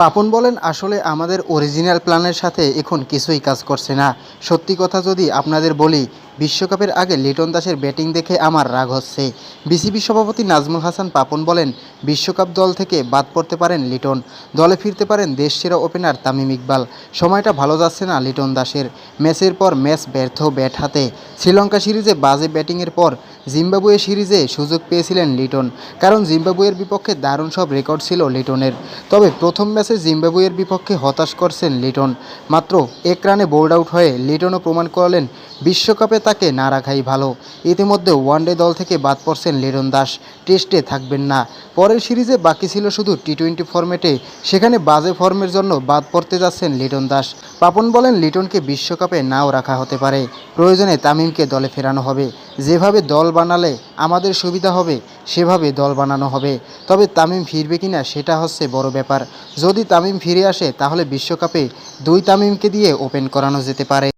পাপন বলেন, আসলে আমাদের অরিজিনাল প্ল্যানের সাথে এখন কিছুই কাজ করছে না। সত্যি কথা যদি আপনাদের বলি, বিশ্বকাপের আগে লিটন দাসের ব্যাটিং দেখে আমার রাগ হচ্ছে। বিসিবি সভাপতি নাজমুল হাসান পাপন বলেন, বিশ্বকাপ দল থেকে বাদ পড়তে পারেন লিটন, দলে ফিরতে পারেন দেশসেরা ওপেনার তামিম ইকবাল। সময়টা ভালো যাচ্ছে না লিটন দাসের। ম্যাচের পর ম্যাচ ব্যর্থ ব্যাট হাতে। শ্রীলঙ্কা সিরিজে বাজে ব্যাটিংয়ের পর জিম্বাবুয়ে সিরিজে সুযোগ পেয়েছিলেন লিটন, কারণ জিম্বাবুয়ের বিপক্ষে দারুণ সব রেকর্ড ছিল লিটনের। তবে প্রথম ম্যাচে জিম্বাবুয়ের বিপক্ষে হতাশ করছেন লিটন। মাত্র 1 রানে বোল্ড আউট হয়ে লিটনও প্রমাণ করলেন বিশ্বকাপে তাকে না রাখাই ভালো। ইতিমধ্যে ওয়ানডে দল থেকে বাদ পড়ছেন লিটন দাস, টেস্টে থাকবেন না। পরের সিরিজে বাকি ছিল শুধু টি-20 ফরম্যাটে, সেখানে বাজে ফর্মের জন্য বাদ পড়তে যাচ্ছেন লিটন দাস। পাপন বলেন, লিটনকে বিশ্বকাপে নাও রাখা হতে পারে, প্রয়োজনে তামিমকে দলে ফেরানো হবে। যেভাবে দল বানালে আমাদের সুবিধা হবে সেভাবে দল বানানো হবে। তবে তামিম ফিরবে কিনা সেটা হচ্ছে বড় ব্যাপার। যদি তামিম ফিরে আসে তাহলে বিশ্বকাপে 2 তামিমকে দিয়ে ওপেন করানো যেতে পারে।